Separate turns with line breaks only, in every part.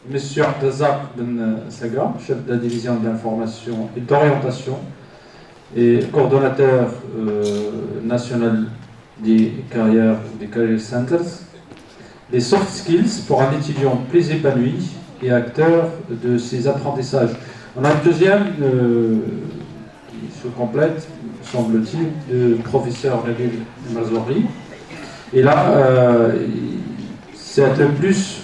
Monsieur Abdazak Ben Saga, chef de la division d'information et d'orientation et coordonnateur national des carrières des Career Centers. Les soft skills pour un étudiant plus épanoui et acteur de ses apprentissages. On a une deuxième qui se complète, semble-t-il, de professeur Nabil Mazouri. Et là, c'est un peu plus,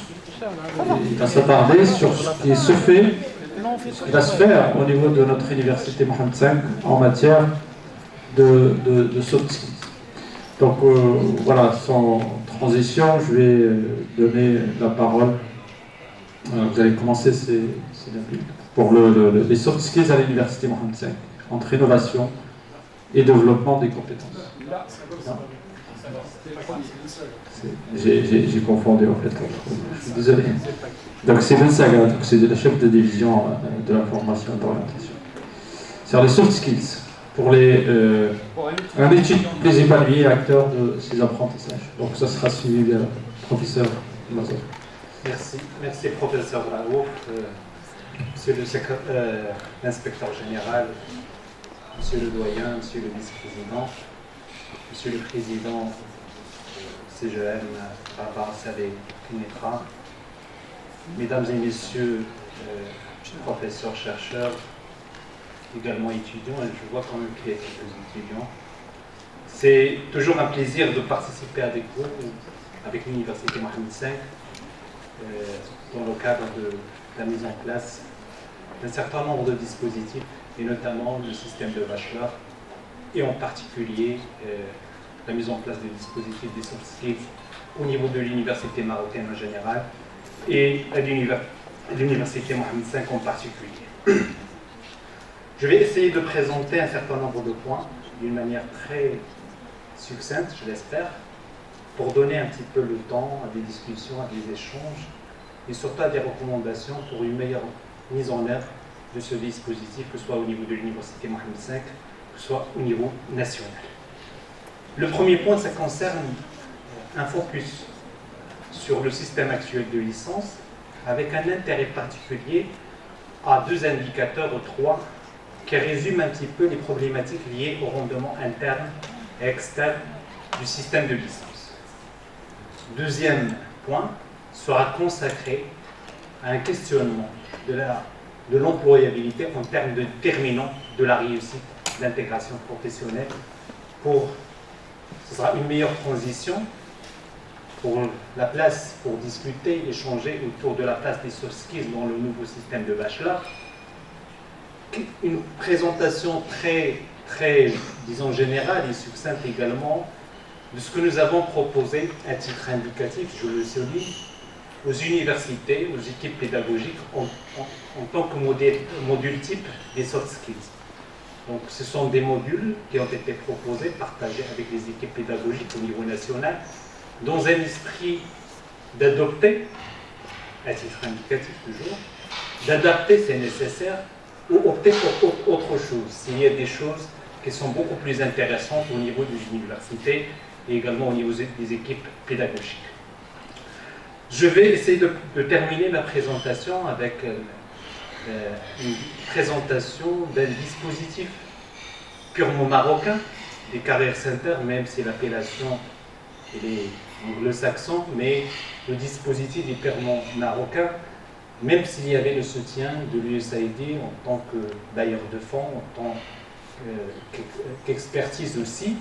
il va s'attarder sur ce qui se fait, ce qui va se faire au niveau de notre université Mohamed V en matière de soft skills. Donc voilà, sans transition, je vais donner la parole. Vous allez commencer pour les soft skills à l'université Mohamed V, entre innovation et développement des compétences. J'ai confondu en fait. Je suis désolé. Donc c'est Ben Saga, c'est la chef de division de la formation et de l'orientation. Sur les soft skills, pour un étudiant plus épanoui et acteur de ses apprentissages. Donc ça sera suivi de professeur Mazor.
Merci professeur Raouf, monsieur l'inspecteur général, monsieur le doyen, monsieur le vice-président, monsieur le président CGM, Barbara Saleh Kinetra, mesdames et messieurs, professeurs, chercheurs, également étudiants, et je vois quand même qu'il y a quelques étudiants. C'est toujours un plaisir de participer avec vous, avec l'Université Mohamed V, dans le cadre de la mise en place d'un certain nombre de dispositifs, et notamment le système de bachelor, et en particulier la mise en place des dispositifs des soft skills au niveau de l'université marocaine en général, et à l'université Mohamed V en particulier. Je vais essayer de présenter un certain nombre de points d'une manière très succincte, je l'espère, pour donner un petit peu le temps à des discussions, à des échanges, et surtout à des recommandations pour une meilleure mise en œuvre de ce dispositif, que ce soit au niveau de l'université Mohamed V, que ce soit au niveau national. Le premier point, ça concerne un focus sur le système actuel de licence, avec un intérêt particulier à deux indicateurs, trois, qui résument un petit peu les problématiques liées au rendement interne et externe du système de licence. Deuxième point sera consacré à un questionnement de l'employabilité en termes de déterminants de la réussite d'intégration professionnelle. Ce sera une meilleure transition pour la place, pour discuter, échanger autour de la place des soft skills dans le nouveau système de bachelor. Une présentation très, disons, générale et succincte également de ce que nous avons proposé à titre indicatif, je le souligne, aux universités, aux équipes pédagogiques en tant que module type des soft skills. Donc ce sont des modules qui ont été proposés, partagés avec les équipes pédagogiques au niveau national, dans un esprit d'adopter, à titre indicatif toujours, d'adapter c'est nécessaire, ou opter pour autre chose, s'il y a des choses qui sont beaucoup plus intéressantes au niveau des universités et également au niveau des équipes pédagogiques. Je vais essayer de terminer ma présentation avec une présentation d'un dispositif purement marocain, des Career Centers, même si l'appellation est anglo-saxon, mais le dispositif est purement marocain, même s'il y avait le soutien de l'USAID en tant que bailleur de fonds, en tant qu'expertise aussi,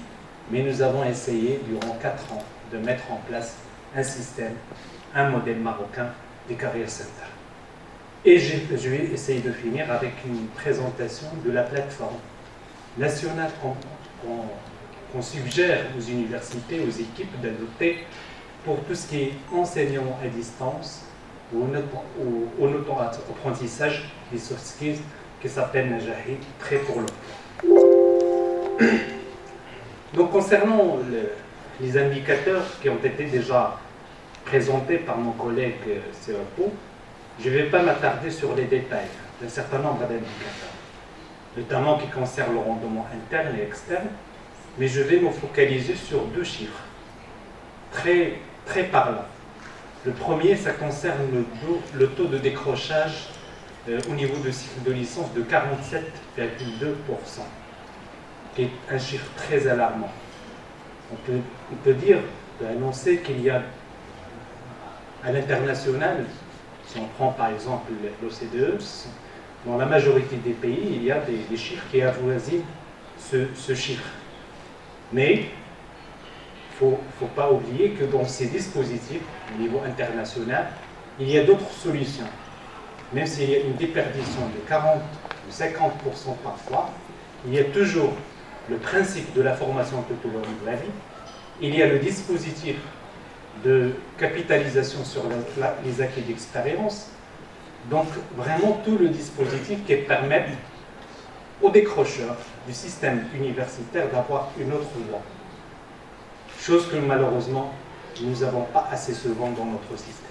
mais nous avons essayé durant 4 ans de mettre en place un système, un modèle marocain des Career Centers. Et je vais essayer de finir avec une présentation de la plateforme nationale qu'on suggère aux universités, aux équipes d'adopter pour tout ce qui est enseignement à distance ou au auto-apprentissage des soft skills qui s'appelle Najahi, prêt pour l'emploi. Donc concernant les indicateurs qui ont été déjà présentés par mon collègue Serapou, je ne vais pas m'attarder sur les détails d'un certain nombre d'indicateurs, notamment qui concernent le rendement interne et externe, mais je vais me focaliser sur 2 chiffres très parlants. Le premier, ça concerne le taux de décrochage au niveau de cycle de licence de 47,2%, qui est un chiffre très alarmant. On peut dire, annoncer qu'il y a à l'international, si on prend par exemple l'OCDE, dans la majorité des pays, il y a des chiffres qui avoisinent ce chiffre. Mais il ne faut pas oublier que dans ces dispositifs, au niveau international, il y a d'autres solutions. Même s'il y a une déperdition de 40 ou 50% parfois, il y a toujours le principe de la formation tout au long de la vie. Il y a le dispositif de capitalisation sur les acquis d'expérience. Donc, vraiment tout le dispositif qui permet aux décrocheurs du système universitaire d'avoir une autre voie. Chose que malheureusement, nous n'avons pas assez souvent dans notre système.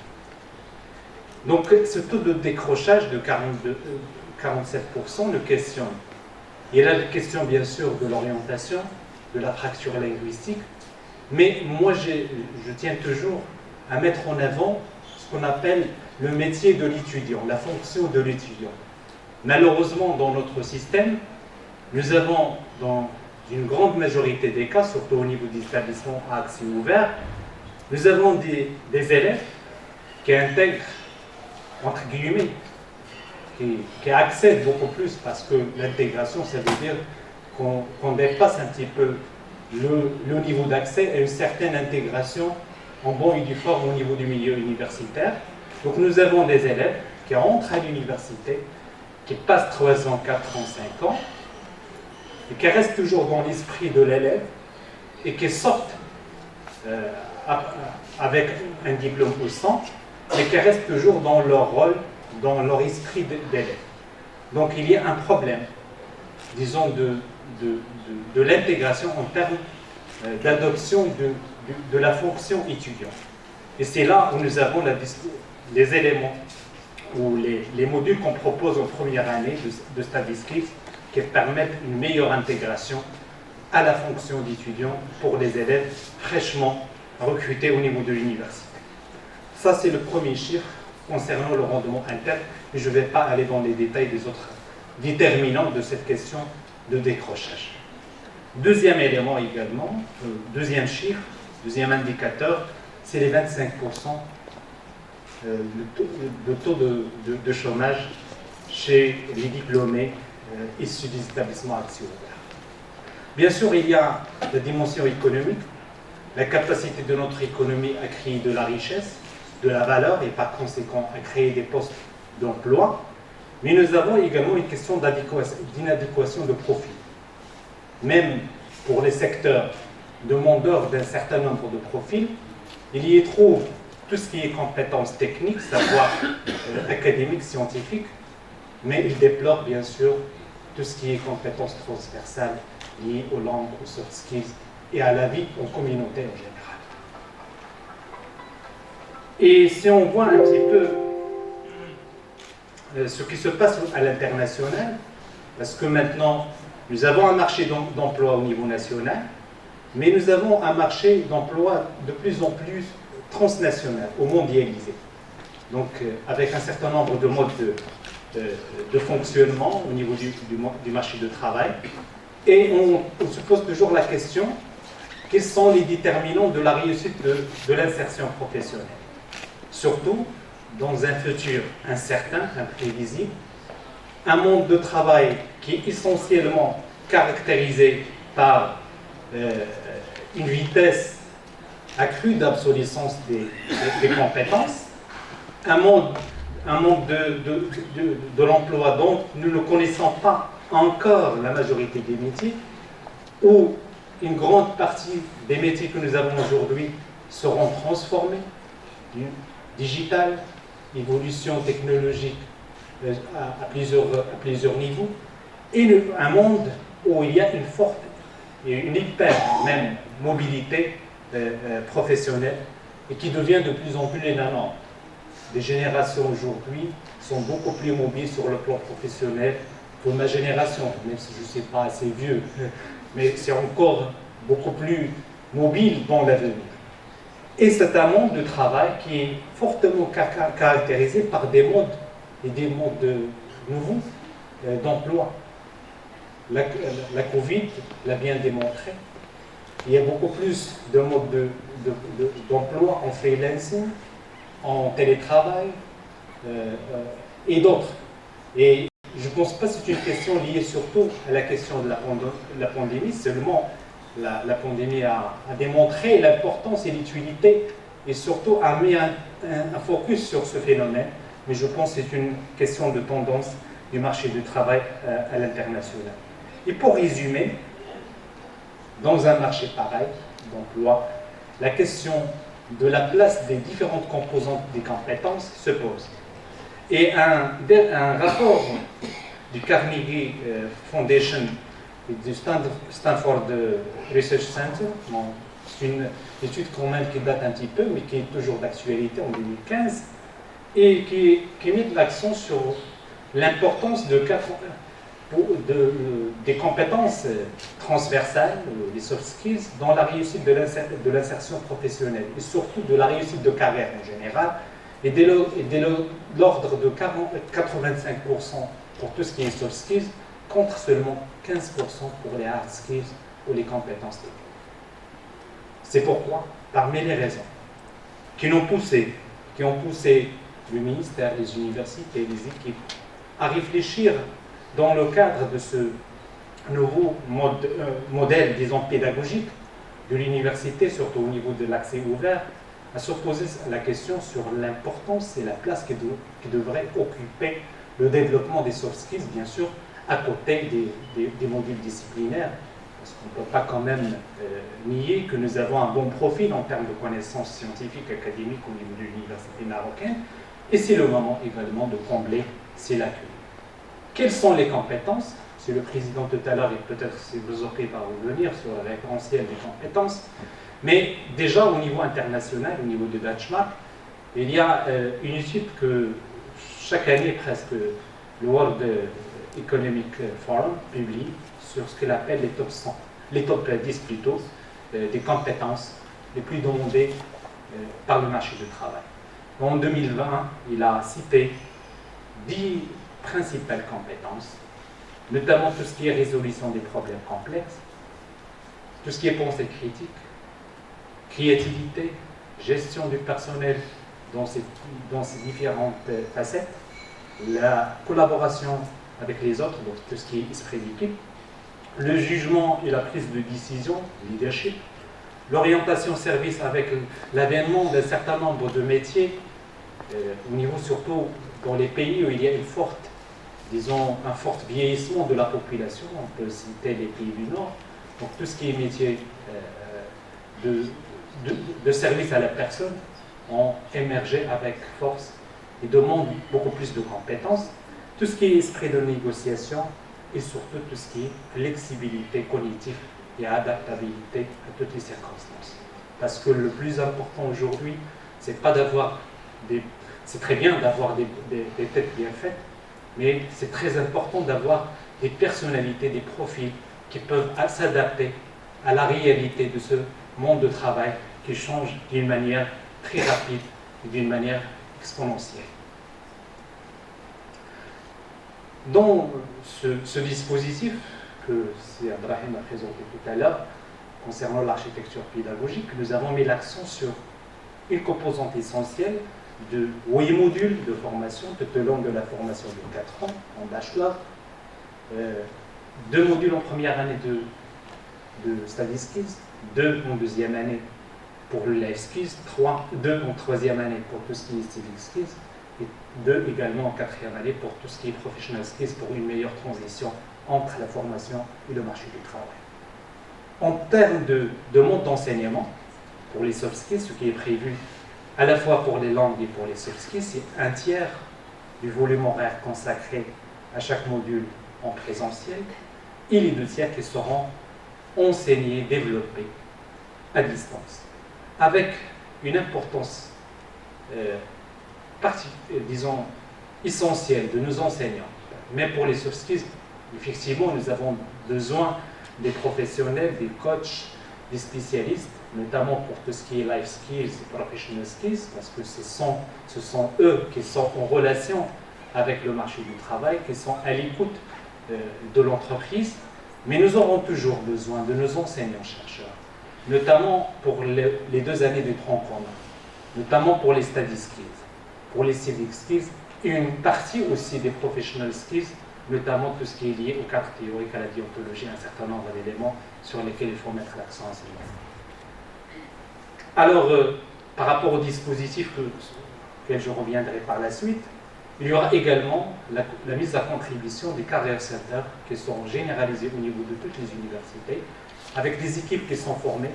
Donc, ce taux de décrochage de 47% nous questionne. Il y a la question, bien sûr, de l'orientation, de la fracture linguistique, mais moi, je tiens toujours à mettre en avant ce qu'on appelle le métier de l'étudiant, la fonction de l'étudiant. Malheureusement, dans notre système, nous avons, dans une grande majorité des cas, surtout au niveau des établissements à accès ouvert, nous avons des élèves qui intègrent, entre guillemets, qui accèdent beaucoup plus, parce que l'intégration, ça veut dire qu'on dépasse un petit peu le niveau d'accès à une certaine intégration en bon et due forme au niveau du milieu universitaire. Donc nous avons des élèves qui entrent à l'université, qui passent 3 ans, 4 ans, 5 ans, et qui restent toujours dans l'esprit de l'élève, et qui sortent avec un diplôme au centre, mais qui restent toujours dans leur rôle, dans leur esprit d'élève. Donc il y a un problème, disons, de l'intégration en termes d'adoption de la fonction étudiante. Et c'est là où nous avons les éléments ou les modules qu'on propose en première année de statistiques qui permettent une meilleure intégration à la fonction d'étudiant pour les élèves fraîchement recrutés au niveau de l'université. Ça, c'est le premier chiffre concernant le rendement interne, et je ne vais pas aller dans les détails des autres déterminants de cette question de décrochage. Deuxième élément également, deuxième chiffre, deuxième indicateur, c'est les 25%, le taux de chômage chez les diplômés issus des établissements à accès ouvert. Bien sûr, il y a la dimension économique, la capacité de notre économie à créer de la richesse, de la valeur et par conséquent à créer des postes d'emploi, mais nous avons également une question d'inadéquation de profil. Même pour les secteurs demandeurs d'un certain nombre de profils, il y trouve tout ce qui est compétences techniques, savoir académique, scientifique, mais il déplore bien sûr tout ce qui est compétences transversales liées aux langues, aux soft skills et à la vie en communauté en général. Et si on voit un petit peu ce qui se passe à l'international, parce que maintenant, nous avons un marché d'emploi au niveau national, mais nous avons un marché d'emploi de plus en plus transnational, ou mondialisé. Donc, avec un certain nombre de modes de fonctionnement au niveau du marché de travail. Et on se pose toujours la question, quels sont les déterminants de la réussite de l'insertion professionnelle? Surtout dans un futur incertain, imprévisible, un monde de travail qui est essentiellement caractérisé par une vitesse accrue d'obsolescence des compétences, un monde de l'emploi dont nous ne connaissons pas encore la majorité des métiers, où une grande partie des métiers que nous avons aujourd'hui seront transformés, digital, évolution technologique à plusieurs niveaux, et un monde où il y a une forte et une hyper même mobilité professionnelle et qui devient de plus en plus énorme. Les générations aujourd'hui sont beaucoup plus mobiles sur le plan professionnel que ma génération, même si je ne suis pas assez vieux, mais c'est encore beaucoup plus mobile dans l'avenir. Et c'est un monde de travail qui est fortement caractérisé par des modes et des modes nouveaux d'emploi. La Covid l'a bien démontré. Il y a beaucoup plus de modes d'emploi en freelancing, en télétravail et d'autres. Et je ne pense pas que c'est une question liée surtout à la question de la pandémie, seulement la pandémie a démontré l'importance et l'utilité et surtout a mis un focus sur ce phénomène. Mais je pense que c'est une question de tendance du marché du travail à l'international. Et pour résumer, dans un marché pareil d'emploi, la question de la place des différentes composantes des compétences se pose. Et un rapport du Carnegie Foundation et du Stanford Research Center, c'est une étude quand même qui date un petit peu, mais qui est toujours d'actualité en 2015, et qui met l'accent sur l'importance des compétences transversales, des soft skills, dans la réussite de l'insertion professionnelle, et surtout de la réussite de carrière en général, et de l'ordre de 85% pour tout ce qui est soft skills, contre seulement 15% pour les hard skills ou les compétences techniques. C'est pourquoi, parmi les raisons qui ont poussé le ministère, les universités, les équipes à réfléchir dans le cadre de ce nouveau modèle, disons, pédagogique de l'université, surtout au niveau de l'accès ouvert, à se poser la question sur l'importance et la place qui devrait occuper le développement des soft skills, bien sûr, à côté des modules disciplinaires, parce qu'on ne peut pas quand même nier que nous avons un bon profil en termes de connaissances scientifiques, académiques au niveau de l'université marocaine, et c'est le moment également de combler ces lacunes. Quelles sont les compétences? C'est le président tout à l'heure, et peut-être si vous aurez par revenir sur le référentiel des compétences, mais déjà au niveau international, au niveau de benchmark, il y a une étude que chaque année presque le World Economic Forum publie sur ce qu'il appelle les top 100, les top 10 plutôt, des compétences les plus demandées par le marché du travail. En 2020, il a cité 10 principales compétences, notamment tout ce qui est résolution des problèmes complexes, tout ce qui est pensée critique, créativité, gestion du personnel dans ses différentes facettes, la collaboration avec les autres, donc tout ce qui est esprit d'équipe, le jugement et la prise de décision, leadership, l'orientation service avec l'avènement d'un certain nombre de métiers, au niveau surtout dans les pays où il y a un fort vieillissement de la population, on peut citer les pays du Nord, donc tout ce qui est métier de service à la personne ont émergé avec force et demandent beaucoup plus de compétences. Tout ce qui est esprit de négociation et surtout tout ce qui est flexibilité cognitive et adaptabilité à toutes les circonstances. Parce que le plus important aujourd'hui, c'est pas d'avoir c'est très bien d'avoir des têtes bien faites, mais c'est très important d'avoir des personnalités, des profils qui peuvent s'adapter à la réalité de ce monde de travail qui change d'une manière très rapide et d'une manière exponentielle. Dans ce dispositif que C. Abdrahim a présenté tout à l'heure, concernant l'architecture pédagogique, nous avons mis l'accent sur une composante essentielle de 8 modules de formation tout au long de la formation de 4 ans en bachelor, 2 modules en première année de study skills, 2 en deuxième année pour le life skills, 2 en troisième année pour tout ce qui est civic skills, et 2 également en quatrième année pour tout ce qui est professional skills, pour une meilleure transition entre la formation et le marché du travail. En termes de mode d'enseignement, pour les soft skills, ce qui est prévu à la fois pour les langues et pour les soft skills, c'est 1/3 du volume horaire consacré à chaque module en présentiel et les 2/3 qui seront enseignés, développés à distance, avec une importance disons essentielle de nos enseignants. Mais pour les soft skills, effectivement, nous avons besoin des professionnels, des coachs, des spécialistes notamment pour tout ce qui est life skills et professional skills, parce que ce sont eux qui sont en relation avec le marché du travail, qui sont à l'écoute de l'entreprise. Mais nous aurons toujours besoin de nos enseignants-chercheurs, notamment pour les 2 années de tronc commun, notamment pour les study skills, pour les civic skills, et une partie aussi des professional skills, notamment tout ce qui est lié au cadre théorique, à la déontologie, un certain nombre d'éléments sur lesquels il faut mettre l'accent à ce moment. Alors, par rapport au dispositif auquel je reviendrai par la suite, il y aura également la mise à contribution des career centers qui seront généralisés au niveau de toutes les universités, avec des équipes qui sont formées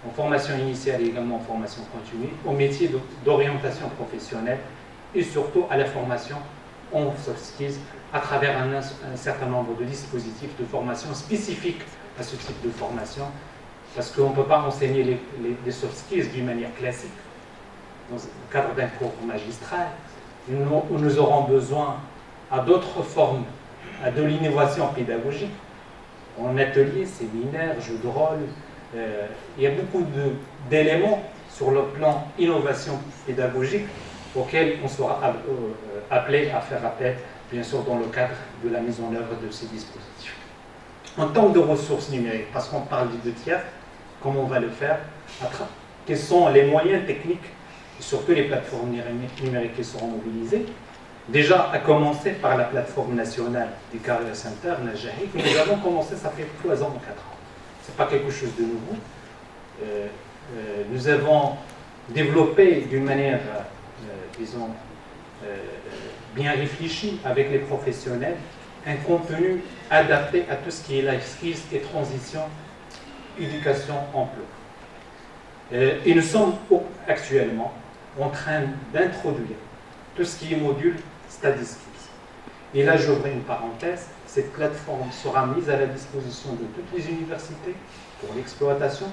en formation initiale et également en formation continue, au métier d'orientation professionnelle et surtout à la formation en soft skills à travers un certain nombre de dispositifs de formation spécifiques à ce type de formation, parce qu'on ne peut pas enseigner les soft skills d'une manière classique dans le cadre d'un cours magistral. Nous aurons besoin à d'autres formes, à de l'innovation pédagogique, en ateliers, séminaires, jeux de rôle. Il y a beaucoup d'éléments sur le plan innovation pédagogique auxquels on sera appelé à faire appel, bien sûr, dans le cadre de la mise en œuvre de ces dispositifs. En tant que de ressources numériques, parce qu'on parle du 2 tiers, comment on va le faire, quels sont les moyens techniques et surtout les plateformes numériques qui seront mobilisées. Déjà, à commencer par la plateforme nationale des Career Centers, Najahi, que nous avons commencé, ça fait 3 ans ou 4 ans. Ce n'est pas quelque chose de nouveau. Nous avons développé d'une manière, disons, bien réfléchie avec les professionnels, un contenu adapté à tout ce qui est life skills et transition, éducation, emploi. Et nous sommes actuellement en train d'introduire tout ce qui est module study skills. Et là, j'ouvre une parenthèse, cette plateforme sera mise à la disposition de toutes les universités pour l'exploitation,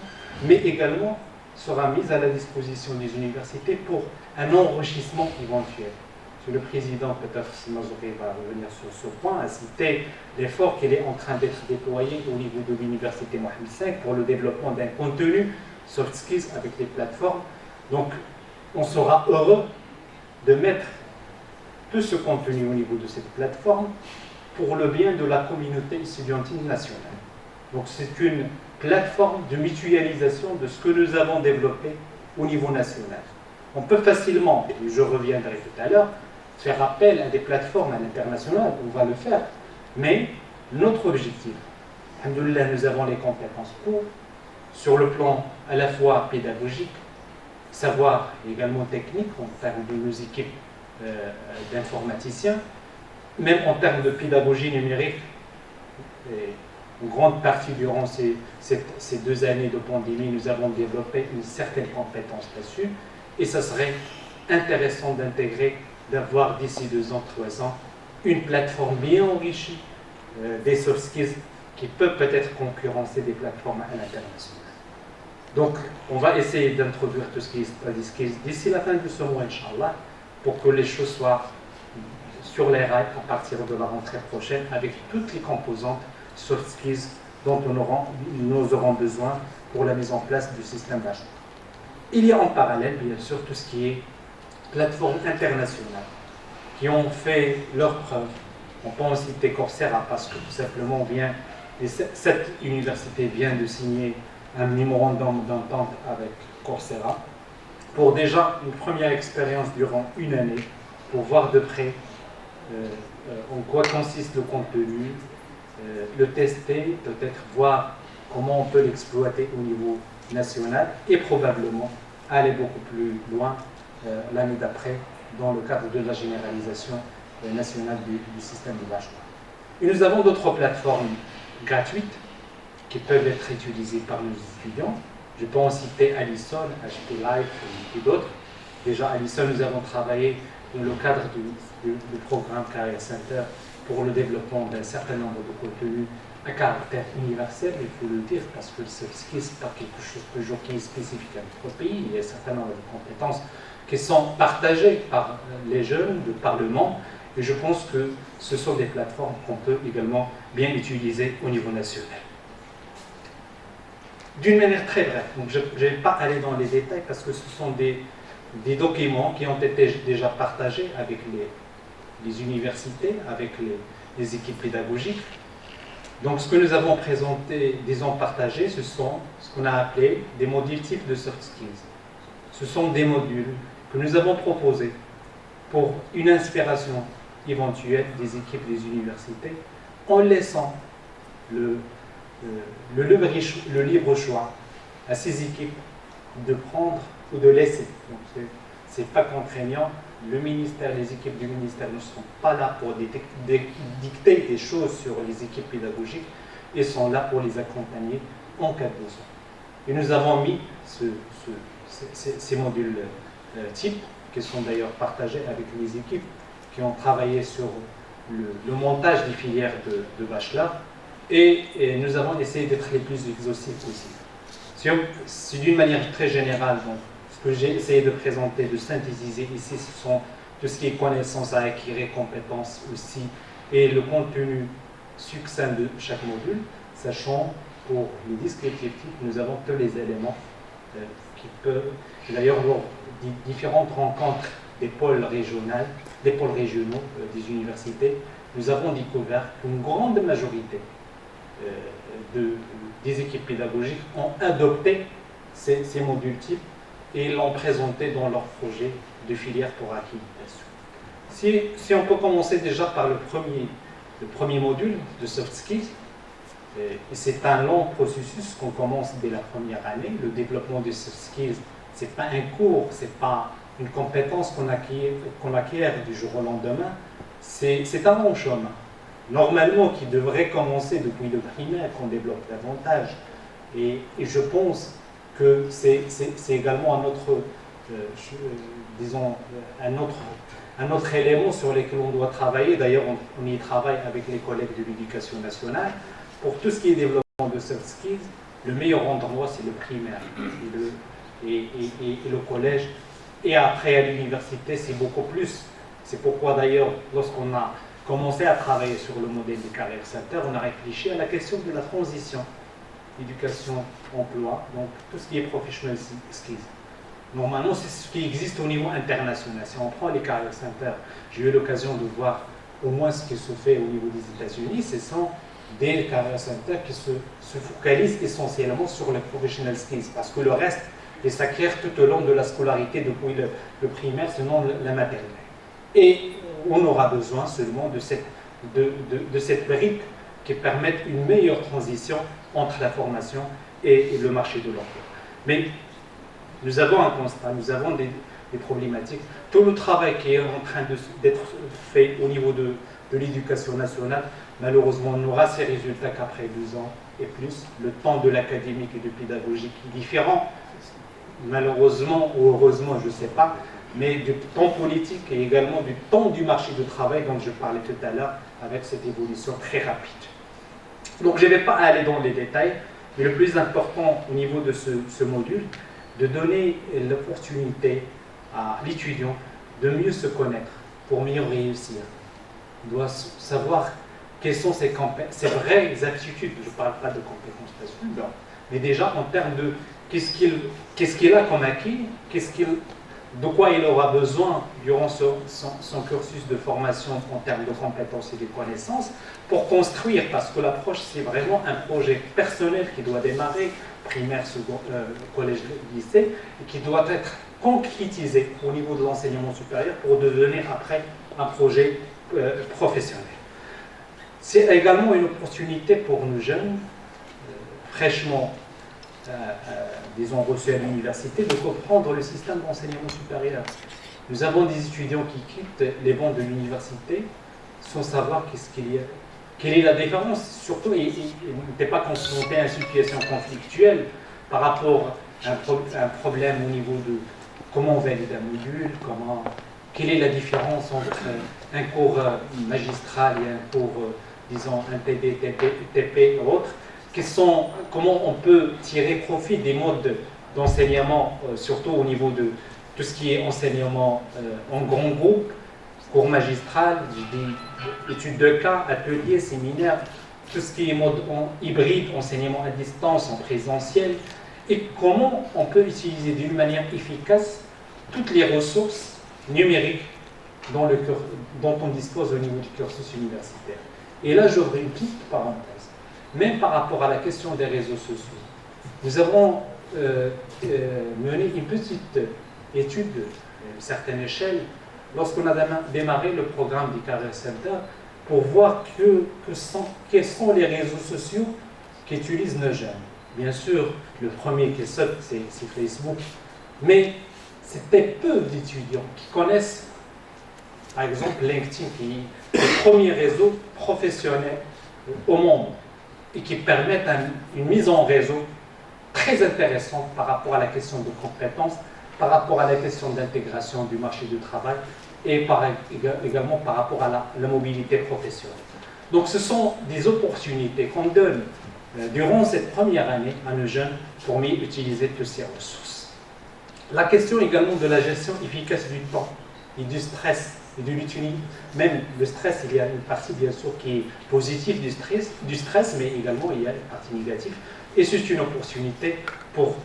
mais également sera mise à la disposition des universités pour un enrichissement éventuel. Monsieur le Président, peut-être Mazouri va revenir sur ce point, a cité l'effort qu'il est en train d'être déployé au niveau de l'université Mohamed V pour le développement d'un contenu soft skills avec les plateformes. Donc, on sera heureux de mettre tout ce contenu au niveau de cette plateforme pour le bien de la communauté estudiantine nationale. Donc, c'est une plateforme de mutualisation de ce que nous avons développé au niveau national. On peut facilement, et je reviendrai tout à l'heure, faire appel à des plateformes à l'international, on va le faire, mais notre objectif, alhamdoulilah, nous avons les compétences pour, sur le plan à la fois pédagogique, savoir également technique, en termes de nos équipes d'informaticiens, même en termes de pédagogie numérique, en grande partie durant ces 2 années de pandémie, nous avons développé une certaine compétence là-dessus, et ça serait intéressant d'intégrer, d'avoir d'ici 2 ans, 3 ans, une plateforme bien enrichie des soft skills qui peuvent peut-être concurrencer des plateformes à l'international. Donc, on va essayer d'introduire tout ce qui est study skills d'ici la fin de ce mois, Inch'Allah, pour que les choses soient sur les rails à partir de la rentrée prochaine, avec toutes les composantes soft skills dont nous aurons besoin pour la mise en place du système d'achat. Il y a en parallèle, bien sûr, tout ce qui est plateformes internationales qui ont fait leurs preuves. On peut en citer Coursera parce que tout simplement cette université vient de signer un mémorandum d'entente avec Coursera pour déjà une première expérience durant 1 année pour voir de près en quoi consiste le contenu, le tester, peut-être voir comment on peut l'exploiter au niveau national et probablement aller beaucoup plus loin l'année d'après dans le cadre de la généralisation nationale du système de bachelor. Et nous avons d'autres plateformes gratuites qui peuvent être utilisées par nos étudiants. Je peux en citer Allison, HP Life et d'autres. Déjà, Allison, nous avons travaillé dans le cadre du programme Career Center pour le développement d'un certain nombre de contenus à caractère universel, il faut le dire, parce que le soft skills, ce n'est pas quelque chose toujours qui est spécifique à notre pays. Il y a un certain nombre de compétences qui sont partagées par les jeunes, par le monde, et je pense que ce sont des plateformes qu'on peut également bien utiliser au niveau national. d'une manière très brève. Donc je ne vais pas aller dans les détails parce que ce sont des documents qui ont été déjà partagés avec les universités, avec les équipes pédagogiques. Donc ce que nous avons présenté, disons partagé, ce sont ce qu'on a appelé des modules types de soft skills. Ce sont des modules que nous avons proposés pour une inspiration éventuelle des équipes des universités en laissant le libre choix à ces équipes de prendre ou de laisser. Donc c'est pas contraignant. Le ministère, les équipes du ministère ne sont pas là pour dicter des choses sur les équipes pédagogiques, ils sont là pour les accompagner en cas de besoin. Et nous avons mis ces modules types, qui sont d'ailleurs partagés avec les équipes qui ont travaillé sur le montage des filières de bachelor, et nous avons essayé d'être les plus exhaustifs possible. C'est d'une manière très générale, donc, ce que j'ai essayé de présenter, de synthétiser ici, ce sont tout ce qui est connaissances à acquérir, compétences aussi, et le contenu succinct de chaque module, sachant pour les descriptifs, nous avons tous les éléments qui peuvent, d'ailleurs lors des différentes rencontres des pôles régionaux des universités, nous avons découvert qu'une grande majorité des équipes pédagogiques ont adopté ces modules types et l'ont présenté dans leur projet de filière pour accréditation. Si on peut commencer déjà par le premier module de soft skills, c'est un long processus qu'on commence dès la première année. Le développement des soft skills, ce n'est pas un cours, ce n'est pas une compétence qu'on acquiert du jour au lendemain, c'est un long chemin. Normalement, qui devrait commencer depuis le primaire, qu'on développe davantage. Et je pense que c'est également un autre élément sur lequel on doit travailler. D'ailleurs, on y travaille avec les collègues de l'éducation nationale. Pour tout ce qui est développement de soft skills, le meilleur endroit, c'est le primaire et le collège. Et après, à l'université, c'est beaucoup plus. C'est pourquoi, d'ailleurs, lorsqu'on a commencé à travailler sur le modèle des carrières center, on a réfléchi à la question de la transition éducation-emploi, donc tout ce qui est professional skills. Normalement, c'est ce qui existe au niveau international. Si on prend les carrières center, j'ai eu l'occasion de voir au moins ce qui se fait au niveau des États-Unis, ce sont des carrières center qui se focalisent essentiellement sur les professional skills, parce que le reste, ils s'acquièrent tout au long de la scolarité depuis le primaire, sinon la maternelle. Et on aura besoin seulement de cette brique qui permette une meilleure transition entre la formation et le marché de l'emploi. Mais nous avons un constat, nous avons des problématiques. Tout le travail qui est en train d'être fait au niveau de l'éducation nationale, malheureusement, n'aura ses résultats qu'après 12 ans et plus. Le temps de l'académique et de pédagogique est différent. Malheureusement ou heureusement, je ne sais pas, mais du temps politique et également du temps du marché du travail dont je parlais tout à l'heure, avec cette évolution très rapide. Donc je ne vais pas aller dans les détails, mais le plus important au niveau de ce module, de donner l'opportunité à l'étudiant de mieux se connaître pour mieux réussir. Il doit savoir quelles sont ses vraies aptitudes. Je ne parle pas de compétences personnelles, mais déjà en termes de qu'est-ce qu'il a comme acquis, de quoi il aura besoin durant son cursus de formation en termes de compétences et de connaissances pour construire, parce que l'approche c'est vraiment un projet personnel qui doit démarrer, primaire, collège, lycée, et qui doit être concrétisé au niveau de l'enseignement supérieur pour devenir après un projet professionnel. C'est également une opportunité pour nos jeunes, fraîchement disons reçus à l'université, de comprendre le système d'enseignement supérieur. Nous avons des étudiants qui quittent les bancs de l'université sans savoir quelle est la différence. Surtout, ils n'étaient pas confrontés à une situation conflictuelle par rapport à un problème au niveau de comment on valide un module, quelle est la différence entre un cours magistral et un cours, disons, un TD, TP ou autre. Comment on peut tirer profit des modes d'enseignement, surtout au niveau de tout ce qui est enseignement en grand groupe, cours magistral, études de cas, ateliers, séminaires, tout ce qui est mode hybride, enseignement à distance, en présentiel, et comment on peut utiliser d'une manière efficace toutes les ressources numériques dont on dispose au niveau du cursus universitaire. Et là, j'ouvre une petite parenthèse. Même par rapport à la question des réseaux sociaux, nous avons mené une petite étude à une certaine échelle lorsqu'on a démarré le programme du Career Center pour voir quels sont les réseaux sociaux qu'utilisent nos jeunes. Bien sûr, le premier qui saute, c'est Facebook, mais c'était peu d'étudiants qui connaissent, par exemple, LinkedIn, qui est le premier réseau professionnel au monde et qui permet une mise en réseau très intéressante par rapport à la question de compétences, par rapport à la question d'intégration du marché du travail et également par rapport à la mobilité professionnelle. Donc ce sont des opportunités qu'on donne durant cette première année à nos jeunes pour mieux utiliser toutes ces ressources. La question également de la gestion efficace du temps et du stress et de l'utilité. Même le stress, il y a une partie bien sûr qui est positive du stress, mais également il y a une partie négative. Et c'est une opportunité pour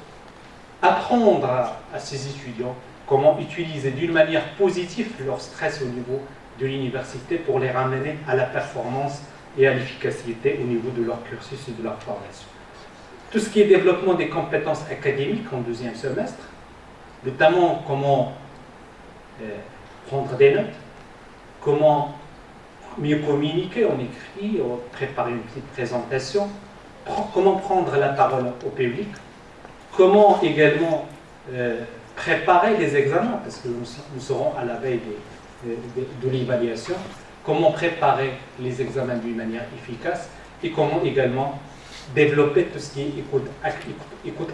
apprendre à ces étudiants comment utiliser d'une manière positive leur stress au niveau de l'université pour les ramener à la performance et à l'efficacité au niveau de leur cursus et de leur formation. Tout ce qui est développement des compétences académiques en deuxième semestre, notamment comment prendre des notes, comment mieux communiquer en écrit, préparer une petite présentation, comment prendre la parole au public, comment également préparer les examens, parce que nous serons à la veille de l'évaluation, comment préparer les examens d'une manière efficace et comment également développer tout ce qui est écoute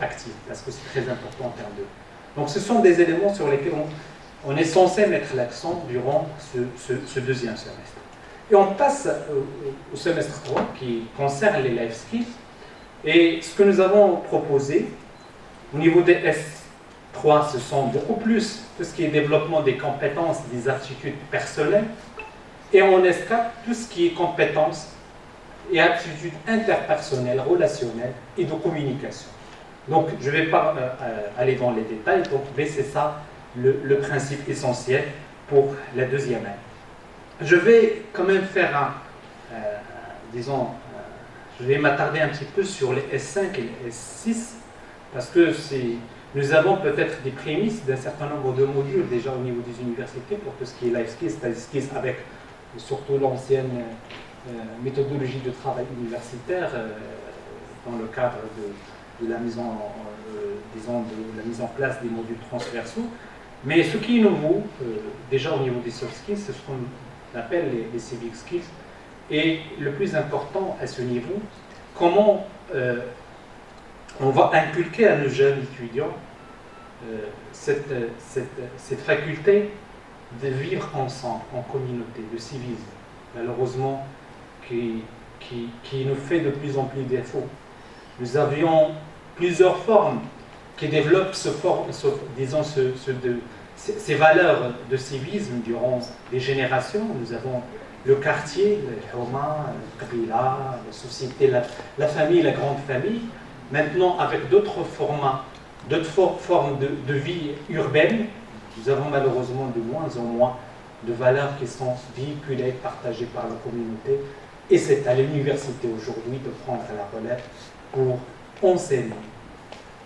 active, parce que c'est très important en termes de... Donc ce sont des éléments sur lesquels on est censé mettre l'accent durant ce deuxième semestre. Et on passe au semestre 3 qui concerne les life skills. Et ce que nous avons proposé au niveau des S3, ce sont beaucoup plus tout ce qui est développement des compétences, des aptitudes personnelles. Et en S4, tout ce qui est compétences et aptitudes interpersonnelles, relationnelles et de communication. Donc, je ne vais pas aller dans les détails, donc, mais c'est ça le principe essentiel pour la deuxième année. Je vais quand même faire je vais m'attarder un petit peu sur les S5 et les S6, parce que nous avons peut-être des prémices d'un certain nombre de modules déjà au niveau des universités pour tout ce qui est life skills, study skills, avec surtout l'ancienne méthodologie de travail universitaire dans le cadre de la mise en place des modules transversaux. Mais ce qui est nouveau, déjà au niveau des soft skills, c'est ce qu'on appelle les civic skills. Et le plus important à ce niveau, comment on va inculquer à nos jeunes étudiants cette faculté de vivre ensemble, en communauté, de civisme, malheureusement, qui nous fait de plus en plus défaut. Nous avions plusieurs formes qui développent ces valeurs de civisme durant des générations. Nous avons le quartier, le Homa, le Kabila, la société, la famille, la grande famille. Maintenant, avec d'autres formats, d'autres formes de vie urbaine, nous avons malheureusement de moins en moins de valeurs qui sont véhiculées, partagées par la communauté. Et c'est à l'université aujourd'hui de prendre la relève pour enseigner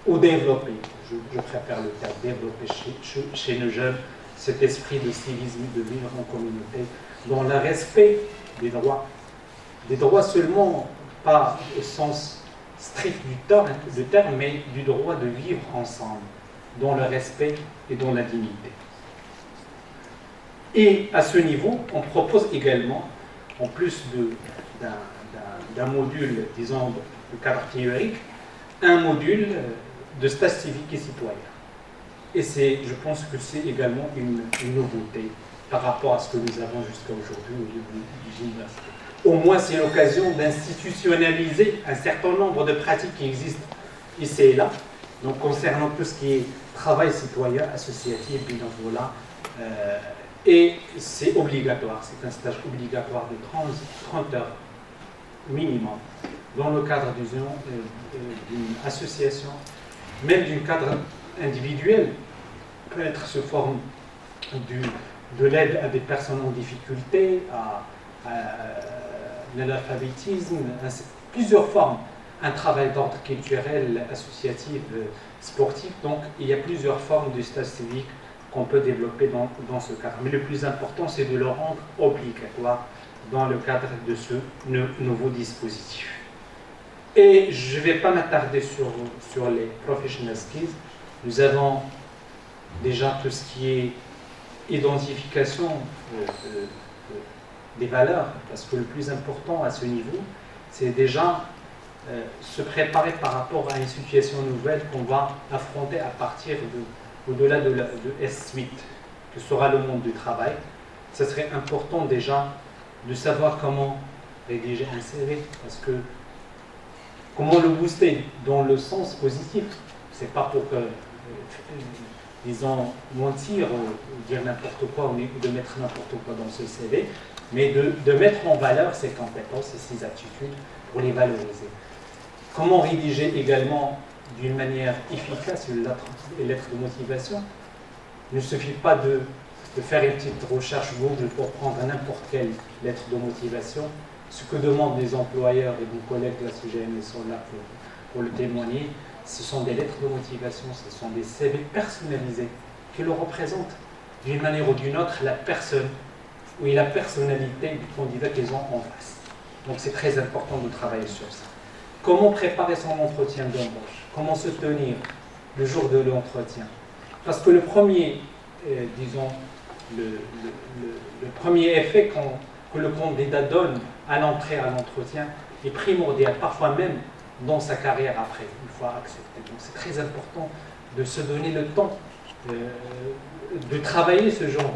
ou développer, je préfère le terme, développer chez nos jeunes cet esprit de civisme, de vivre en communauté, dans le respect des droits seulement, pas au sens strict du terme, mais du droit de vivre ensemble, dans le respect et dans la dignité. Et à ce niveau, on propose également, en plus d'un module, disons, de cadre théorique, un module de stage civique et citoyen. Et je pense que c'est également une nouveauté par rapport à ce que nous avons jusqu'à aujourd'hui au niveau des universités. Au moins, c'est l'occasion d'institutionnaliser un certain nombre de pratiques qui existent ici et là, donc concernant tout ce qui est travail citoyen, associatif, bénévolat, et c'est obligatoire, c'est un stage obligatoire de 30 heures minimum dans le cadre d'une association, même d'un cadre individuel, peut être sous forme de l'aide à des personnes en difficulté, à l'analphabétisme, plusieurs formes, un travail d'ordre culturel, associatif, sportif. Donc il y a plusieurs formes de stage civique qu'on peut développer dans ce cadre. Mais le plus important, c'est de le rendre obligatoire dans le cadre de ce nouveau dispositif. Et je ne vais pas m'attarder sur les professional skills. Nous avons déjà tout ce qui est identification des valeurs, parce que le plus important à ce niveau, c'est déjà se préparer par rapport à une situation nouvelle qu'on va affronter à partir au-delà de S8, que sera le monde du travail. Ce serait important déjà de savoir comment rédiger un CV, parce que comment le booster dans le sens positif. C'est pas pour que, disons, mentir ou dire n'importe quoi ou de mettre n'importe quoi dans ce CV, mais de mettre en valeur ses compétences et ses attitudes pour les valoriser. Comment rédiger également d'une manière efficace les lettres de motivation? Il ne suffit pas de faire une petite recherche Google pour prendre n'importe quelle lettre de motivation. Ce que demandent les employeurs et vos collègues de la CGM sont là pour le témoigner. Ce sont des lettres de motivation, ce sont des CV personnalisés qui le représentent d'une manière ou d'une autre la personne ou la personnalité du candidat qu'ils ont en face. Donc c'est très important de travailler sur ça. Comment préparer son entretien d'embauche? Comment se tenir le jour de l'entretien? Parce que le premier, disons, le premier effet que le candidat donne à l'entrée à l'entretien est primordial, parfois même dans sa carrière après, une fois accepté. Donc c'est très important de se donner le temps de travailler ce genre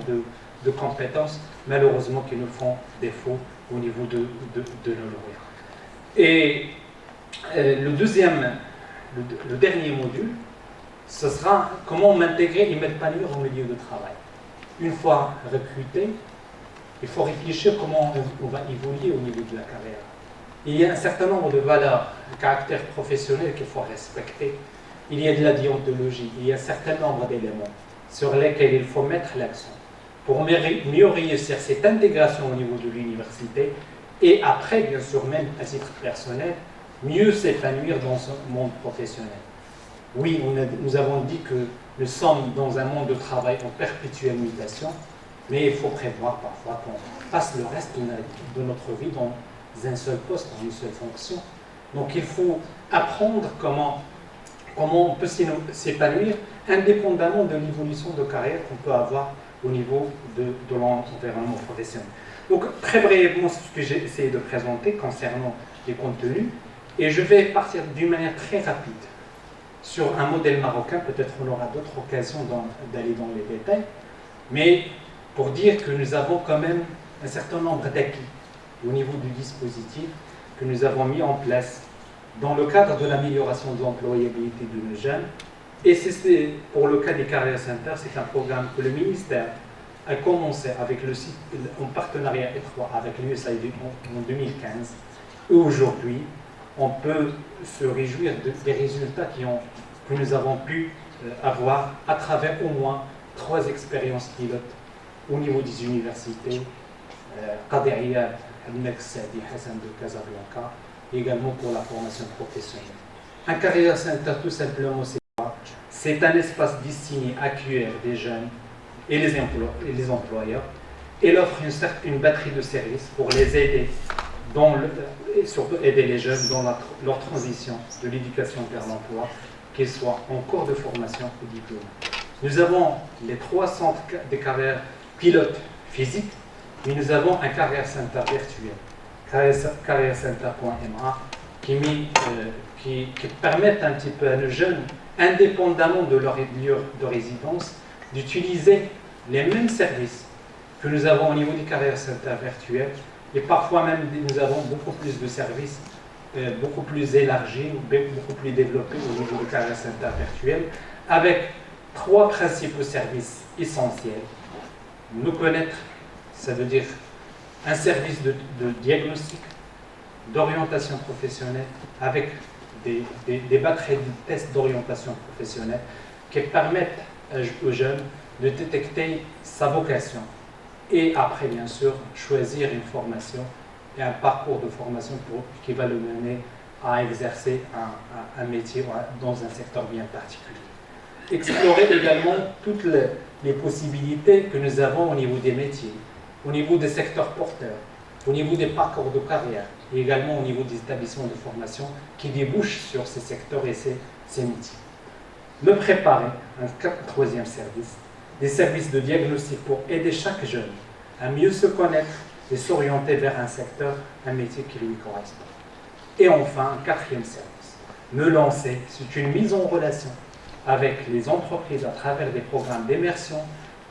de compétences, malheureusement, qui nous font défaut au niveau de nos lauréats. Et le dernier module, ce sera comment m'intégrer et m'épanouir au milieu de travail. Une fois recruté, il faut réfléchir comment on va évoluer au niveau de la carrière. Il y a un certain nombre de valeurs, de caractères professionnels qu'il faut respecter. Il y a de la déontologie, il y a un certain nombre d'éléments sur lesquels il faut mettre l'accent pour mieux réussir cette intégration au niveau de l'université et après, bien sûr, même à titre personnel, mieux s'épanouir dans ce monde professionnel. Oui, nous avons dit que nous sommes dans un monde de travail en perpétuelle mutation, mais il faut prévoir parfois qu'on passe le reste de notre vie dans un seul poste, dans une seule fonction. Donc il faut apprendre comment on peut s'épanouir indépendamment de l'évolution de carrière qu'on peut avoir au niveau de l'environnement professionnel. Donc très brièvement, c'est ce que j'ai essayé de présenter concernant les contenus, et je vais partir d'une manière très rapide sur un modèle marocain. Peut-être on aura d'autres occasions d'aller dans les détails, mais pour dire que nous avons quand même un certain nombre d'acquis au niveau du dispositif que nous avons mis en place dans le cadre de l'amélioration de l'employabilité de nos jeunes. Et c'est pour le cas des Career Centers, c'est un programme que le ministère a commencé avec le site en partenariat étroit avec l'USAID en 2015. Et aujourd'hui, on peut se réjouir des résultats que nous avons pu avoir à travers au moins 3 expériences pilotes au niveau des universités, Qadiriyat, Abnek Sadi, Hassan de Casablanca, et également pour la formation professionnelle. Un Career Center, tout simplement, c'est quoi? C'est un espace destiné à accueillir des jeunes et les employeurs. Il offre une batterie de services pour les aider, et surtout aider les jeunes dans leur transition de l'éducation vers l'emploi, qu'ils soient en cours de formation ou diplôme. Nous avons les 3 centres de carrière pilotes physiques, mais nous avons un Career Center virtuel, careercenter.ma, qui permettent un petit peu à nos jeunes, indépendamment de leur lieu de résidence, d'utiliser les mêmes services que nous avons au niveau des Career Center virtuels, et parfois même nous avons beaucoup plus de services, beaucoup plus élargis, beaucoup plus développés au niveau du Career Center virtuel, avec 3 principaux services essentiels. Nous connaître, ça veut dire un service de diagnostic, d'orientation professionnelle avec des batteries de tests d'orientation professionnelle qui permettent aux jeunes de détecter sa vocation et après, bien sûr, choisir une formation et un parcours de formation qui va le mener à exercer un métier dans un secteur bien particulier. Explorer également toutes les possibilités que nous avons au niveau des métiers, au niveau des secteurs porteurs, au niveau des parcours de carrière et également au niveau des établissements de formation qui débouchent sur ces secteurs et ces métiers. Me préparer, un troisième service, des services de diagnostic pour aider chaque jeune à mieux se connaître et s'orienter vers un secteur, un métier qui lui correspond. Et enfin, un quatrième service, me lancer, c'est une mise en relation avec les entreprises à travers des programmes d'immersion,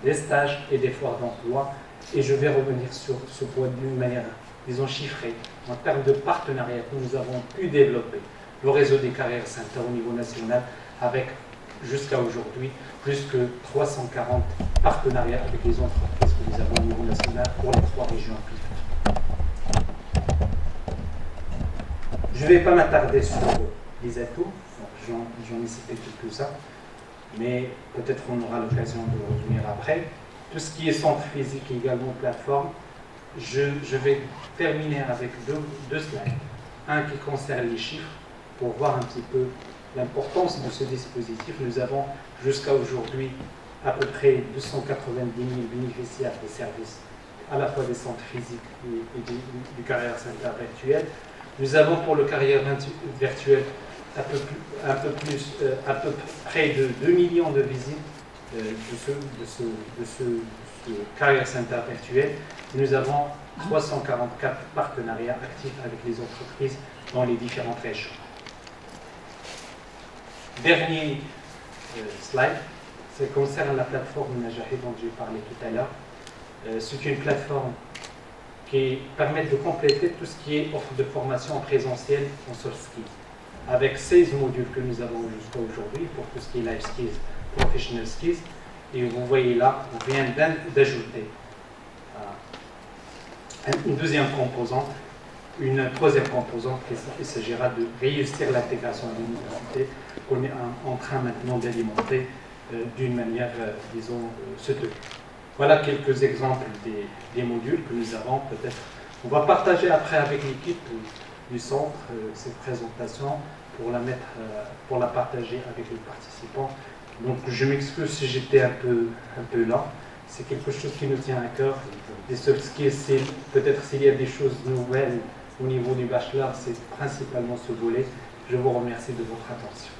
des stages et des foires d'emploi. Et je vais revenir sur ce point d'une manière, disons, chiffrée, en termes de partenariat que nous avons pu développer. Le réseau des carrières centers au niveau national, avec jusqu'à aujourd'hui plus que 340 partenariats avec les entreprises que nous avons au niveau national pour les 3 régions appliquées. Je ne vais pas m'attarder sur les atouts, j'en ai cité quelques-uns, mais peut-être on aura l'occasion de revenir après. Tout ce qui est centre physique et également plateforme, je vais terminer avec deux slides. Un qui concerne les chiffres, pour voir un petit peu l'importance de ce dispositif. Nous avons jusqu'à aujourd'hui à peu près 290 000 bénéficiaires des services, à la fois des centres physiques et du carrière center virtuel. Nous avons pour le carrière virtuel à peu près de 2 millions de visites de ce carrière center virtuel. Nous avons 344 partenariats actifs avec les entreprises dans les différentes régions. Dernier slide, ça concerne la plateforme Najahi dont j'ai parlé tout à l'heure. C'est une plateforme qui permet de compléter tout ce qui est offre de formation en présentiel en soft skills, avec 16 modules que nous avons jusqu'à aujourd'hui pour tout ce qui est life skills, professional skills. Et vous voyez là, on vient d'ajouter une deuxième composante, une troisième composante qui s'agira de réussir l'intégration à l'université qu'on est en train maintenant d'alimenter d'une manière, disons, soutenue. Voilà quelques exemples des modules que nous avons. Peut-être, on va partager après avec l'équipe du centre cette présentation pour la partager avec les participants. Donc je m'excuse si j'étais un peu lent. C'est quelque chose qui nous tient à cœur. Les soft skills, peut-être s'il y a des choses nouvelles au niveau du bachelor, c'est principalement ce volet. Je vous remercie de votre attention.